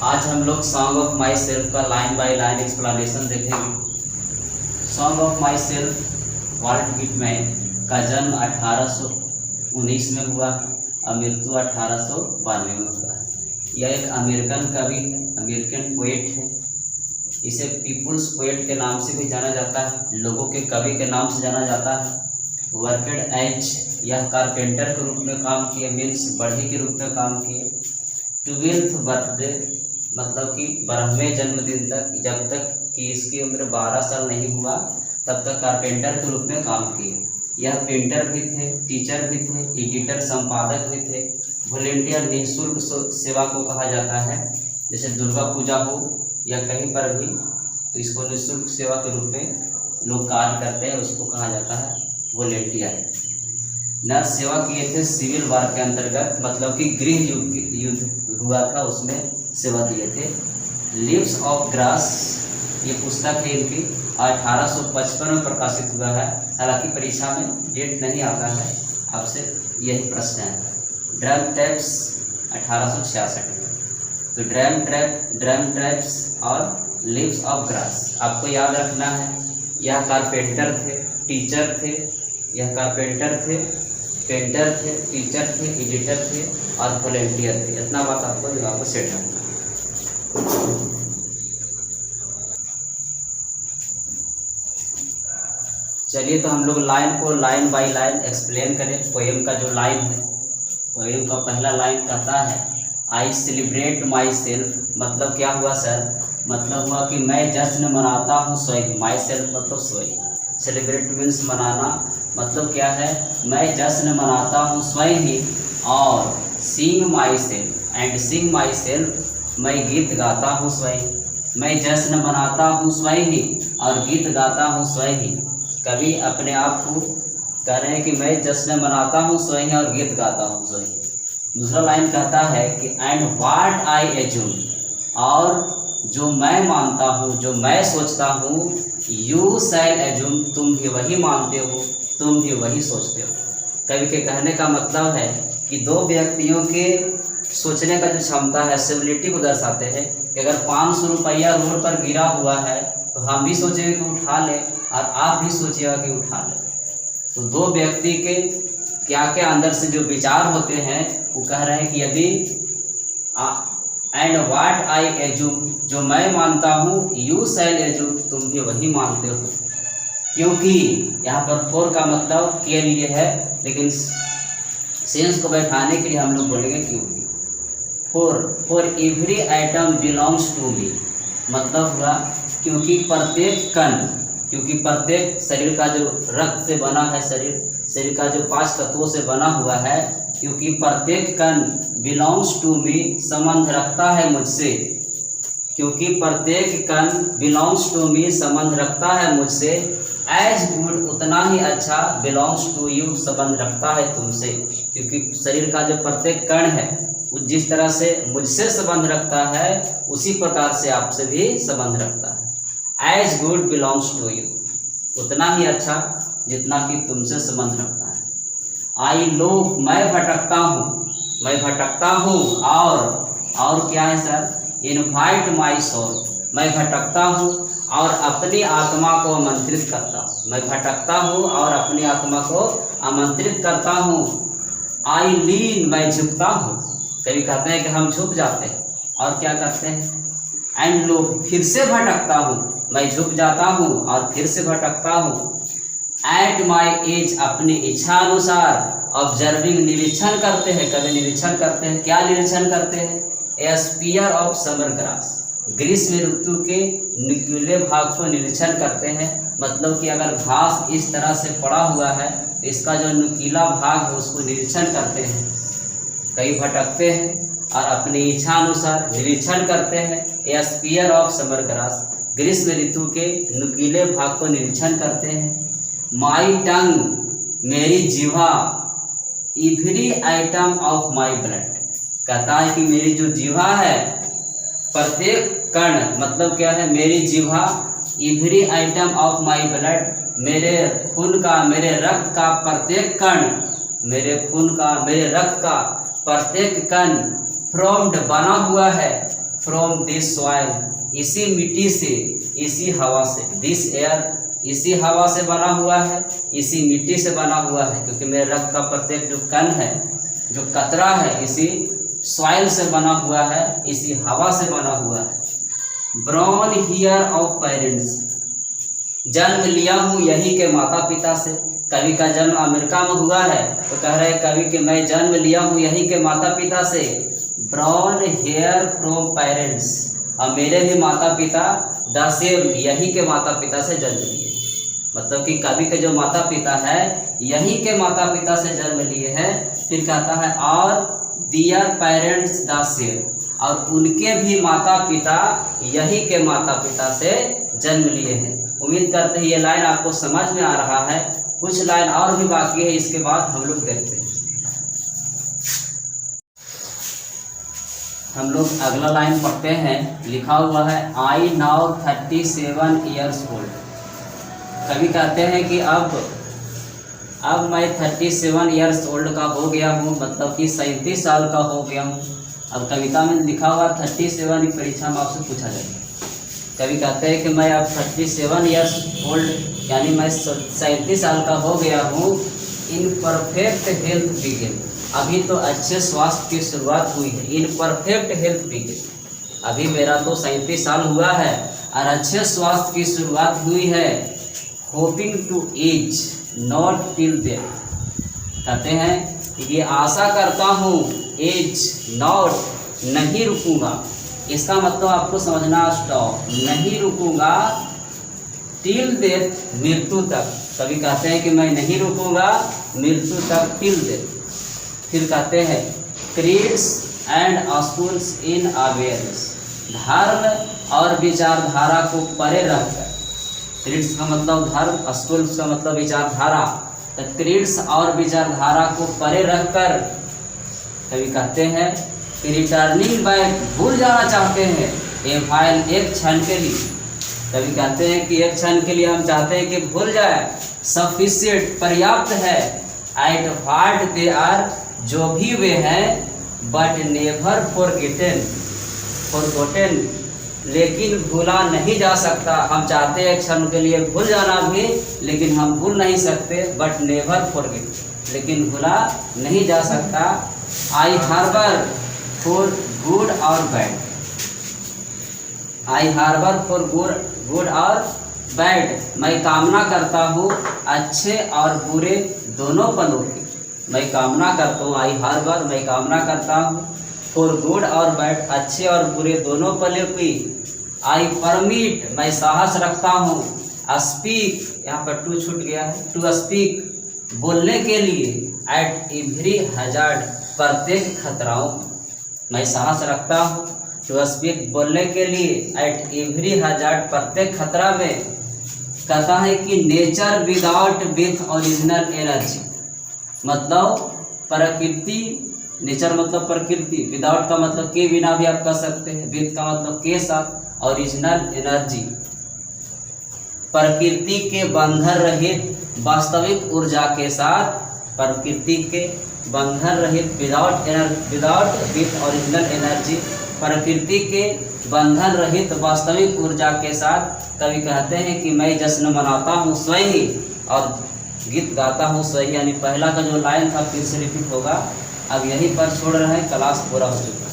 आज हम लोग सॉन्ग ऑफ माई सेल्फ का लाइन बाय लाइन एक्सप्लेनेशन देखेंगे। Song of myself Walt Whitman का जन्म 1819 में हुआ और मृत्यु 1892 में हुआ। यह एक अमेरिकन कवि है, अमेरिकन पोएट है। इसे पीपुल्स पोएट के नाम से भी जाना जाता है, लोगों के कवि के नाम से जाना जाता है। वर्केड एज यह कारपेंटर के रूप में काम किए, मीन्स बढ़ई के रूप में काम किए। 12th बर्थडे मतलब कि 12वें जन्मदिन तक, जब तक कि इसकी उम्र 12 साल नहीं हुआ तब तक कारपेंटर के रूप में काम किए। यह पेंटर भी थे, टीचर भी थे, एडिटर संपादक भी थे। वॉलेंटियर निःशुल्क सेवा को कहा जाता है। जैसे दुर्गा पूजा हो या कहीं पर भी तो इसको निःशुल्क सेवा के रूप में लोग कार्य करते हैं, उसको कहा जाता है वॉलेंटियर। नर्स सेवा किए थे सिविल वार के अंतर्गत, मतलब कि गृह युद्ध हुआ था उसमें सेवा दिए थे। लीव्स ऑफ ग्रास ये पुस्तक है इनकी, 1855 में प्रकाशित हुआ है। हालांकि परीक्षा में डेट नहीं आता है, आपसे यही प्रश्न है। ड्रम ट्रैप्स 1866 में। तो ड्रम ट्रैप्स और लीव्स ऑफ ग्रास आपको याद रखना है। यह कारपेंटर थे, टीचर थे, यह कारपेंटर थे, पेंटर थे, टीचर थे, एडिटर थे और वॉलेंटियर थे। इतना बात आपको दिमाग में सेट रखना। चलिए तो हम लोग लाइन को लाइन बाय लाइन एक्सप्लेन करें। पोएम का जो लाइन है, पोएम का पहला लाइन कहता है आई सेलिब्रेट माई सेल्फ। मतलब क्या हुआ सर? मतलब हुआ कि मैं जश्न मनाता हूँ स्वयं। माई सेल्फ मतलब स्वयं। सेलिब्रेट मीन्स मनाना, मतलब क्या है? मैं जश्न मनाता हूँ स्वयं ही। और sing myself and sing myself, मैं गीत गाता हूँ स्वयं। मैं जश्न मनाता हूँ स्वयं ही और गीत गाता हूँ स्वयं ही। कभी अपने आप को कह रहे हैं कि मैं जश्न मनाता हूँ स्वयं और गीत गाता हूँ स्वयं। दूसरा लाइन कहता है कि एंड व्हाट आई एज्यूम, और जो मैं मानता हूँ, जो मैं सोचता हूँ, यू शैल एज्यूम, तुम भी वही मानते हो, तुम भी वही सोचते हो। कवि के कहने का मतलब है कि दो व्यक्तियों के सोचने का जो क्षमता है, सिबिलिटी को दर्शाते हैं कि अगर 500 रुपया रोड पर गिरा हुआ है तो हम भी सोचेंगे कि उठा ले और आप भी सोचिएगा कि उठा ले। तो दो व्यक्ति के क्या क्या अंदर से जो विचार होते हैं, वो कह रहे हैं कि यदि एंड व्हाट आई एज्यूम, जो मैं मानता हूँ, यू शैल एज्यूम, तुम भी वही मानते हो। क्योंकि यहाँ पर फॉर का मतलब के लिए है, लेकिन सेंस को बैठाने के लिए हम लोग बोलेंगे क्योंकि। For every item belongs to me, मतलब हुआ क्योंकि प्रत्येक कण, क्योंकि प्रत्येक शरीर का जो रक्त से बना है, शरीर का जो 5 तत्वों से बना हुआ है, क्योंकि प्रत्येक कण बिलोंग्स टू मी, संबंध रखता है मुझसे। क्योंकि प्रत्येक कण बिलोंग्स टू मी, संबंध रखता है मुझसे। एज गुड, उतना ही अच्छा, बिलोंग्स टू यू, संबंध रखता है तुमसे। क्योंकि शरीर का जो प्रत्येक कण है वो जिस तरह से मुझसे संबंध रखता है, उसी प्रकार से आपसे भी संबंध रखता है। As good belongs to you, उतना ही अच्छा जितना कि तुमसे संबंध रखता है। आई लोग, मैं भटकता हूँ, मैं भटकता हूँ। और क्या है सर? इनवाइट माई सोल, मैं भटकता हूँ और अपनी आत्मा को आमंत्रित करता हूँ। मैं भटकता हूँ और अपनी आत्मा को आमंत्रित करता हूँ। आई लीन, मैं झुकता हूँ। कभी कहते हैं कि हम झुक जाते हैं, और क्या करते हैं? एंड लोग, फिर से भटकता हूँ, मैं झुक जाता हूँ और फिर से भटकता हूँ। एट माई एज, अपनी इच्छा अनुसार। ऑब्जर्विंग, निरीक्षण करते हैं। कभी निरीक्षण करते हैं, क्या निरीक्षण करते हैं? ए स्पीयर ऑफ समर ग्रास, ग्रीष्म ऋतु के नुकीले भाग को निरीक्षण करते हैं। मतलब कि अगर घास इस तरह से पड़ा हुआ है तो इसका जो नुकीला भाग है उसको निरीक्षण करते हैं। कई भटकते हैं और अपनी इच्छा अनुसार निरीक्षण करते हैं। ए स्पीयर ऑफ समर ग्रास, ग्रीष्म ऋतु के नुकीले भाग को निरीक्षण करते हैं। माई टंग, मेरी जिह्वा। Every item of my blood, कहता है कि मेरी जो जिह्वा है, प्रत्येक कण, मतलब क्या है? मेरी जिह्वा। Every item of my blood, मेरे खून का, मेरे रक्त का प्रत्येक कण, मेरे खून का, मेरे रक्त का प्रत्येक कण फ्रॉम्ड, बना हुआ है। फ्रॉम दिस सॉइल, इसी मिट्टी से, इसी हवा से, दिस एयर इसी हवा से बना हुआ है, इसी मिट्टी से बना हुआ है, क्योंकि मेरे रक्त का प्रत्येक जो कण है, जो कतरा है, इसी सॉइल से बना हुआ है, इसी हवा से बना हुआ है। ब्रॉन हियर ऑफ पेरेंट्स, जन्म लिया हूँ यही के माता पिता से। कवि का जन्म अमेरिका में हुआ है तो कह रहे हैं कवि कि मैं जन्म लिया हूँ यही के माता पिता से। ब्रॉन हेयर फ्रॉम पेरेंट्स, और मेरे भी माता पिता द सेम यही के माता पिता से जन्म लिए। मतलब कि कवि के जो माता पिता है यही के माता पिता से जन्म लिए हैं। फिर कहता है और दियर पेरेंट्स द सेम, और उनके भी माता पिता यही के माता पिता से जन्म लिए हैं। उम्मीद करते हैं ये लाइन आपको समझ में आ रहा है। कुछ लाइन और भी बाकी है, इसके बाद हम लोग देखते हैं। हम लोग अगला लाइन पढ़ते हैं। लिखा हुआ है आई नाउ 37 ईयर्स ओल्ड। कवि कहते हैं कि अब मैं 37 ईयर्स ओल्ड का हो गया हूँ, मतलब कि 37 साल का हो गया हूँ। अब कविता में लिखा हुआ 37 की परीक्षा में आपसे पूछा जाएगा। कवि कहते हैं कि मैं अब 37 ईयर्स ओल्ड यानी मैं 37 साल का हो गया हूँ। इन परफेक्ट हेल्थ बिगिन, अभी तो अच्छे स्वास्थ्य की शुरुआत हुई है। इन परफेक्ट हेल्थ बिगिन, अभी मेरा तो 37 साल हुआ है और अच्छे स्वास्थ्य की शुरुआत हुई है। Hoping to as not till death, कहते हैं कि ये आशा करता हूँ एज नॉट नहीं रुकूंगा, इसका मतलब आपको समझना स्टॉप, नहीं रुकूंगा टिल डेथ मृत्यु तक। कभी कहते हैं कि मैं नहीं रुकूंगा मृत्यु तक टिल डेथ। फिर कहते हैं creeds and schools in awareness, धर्म और विचारधारा को परे रखकर। क्रीड्स का मतलब धर्म, स्कूल्स का मतलब विचारधारा, तो क्रीड्स और विचारधारा को परे रखकर कभी कहते हैं कि रिटर्निंग बैक, भूल जाना चाहते हैं ए फाइल, एक क्षण के लिए। कभी कहते हैं कि एक क्षण के लिए हम चाहते हैं कि भूल जाए। सफिशिएंट, पर्याप्त है। एट व्हाट दे आर, जो भी वे हैं, बट नेवर फॉरगॉटेन, लेकिन भूला नहीं जा सकता। हम चाहते हैं एक क्षण के लिए भूल जाना भी, लेकिन हम भूल नहीं सकते। बट नेवर फॉरगेट, लेकिन भूला नहीं जा सकता। आई हार्बर फॉर गुड और bad, I harbour for good और बैड, मैं कामना करता हूँ अच्छे और बुरे दोनों पलों की। मैं कामना करता हूँ, आई हार्बर, मैं कामना करता हूँ, फॉर गुड और बैड, अच्छे और बुरे दोनों पलों की। आई परमिट, मैं साहस रखता हूँ, स्पीक, यहाँ पर टू छूट गया है, टू स्पीक, बोलने के लिए, एट एवरी हजार्ड, प्रत्येक खतराओं, मैं साहस रखता हूँ, टू स्पीक, बोलने के लिए, एट एवरी हजार्ड, प्रत्येक खतरा में। कहता है कि nature without with original energy, मतलब प्रकृति, नेचर मतलब प्रकृति, विदाउट का मतलब के बिना भी आप कह सकते हैं, विथ का मतलब के साथ, ओरिजिनल एनर्जी, प्रकृति के बंधन रहित वास्तविक ऊर्जा के साथ, प्रकृति के बंधन रहित विदाउट विथ ओरिजिनल एनर्जी, प्रकृति के बंधन रहित वास्तविक ऊर्जा के साथ। कवि कहते हैं कि मैं जश्न मनाता हूँ स्वयं ही और गीत गाता हूँ स्वयं, यानी पहला का जो लाइन था फिर से रिपीट होगा। अब यहीं पर छोड़ रहे हैं, क्लास पूरा हो चुका है।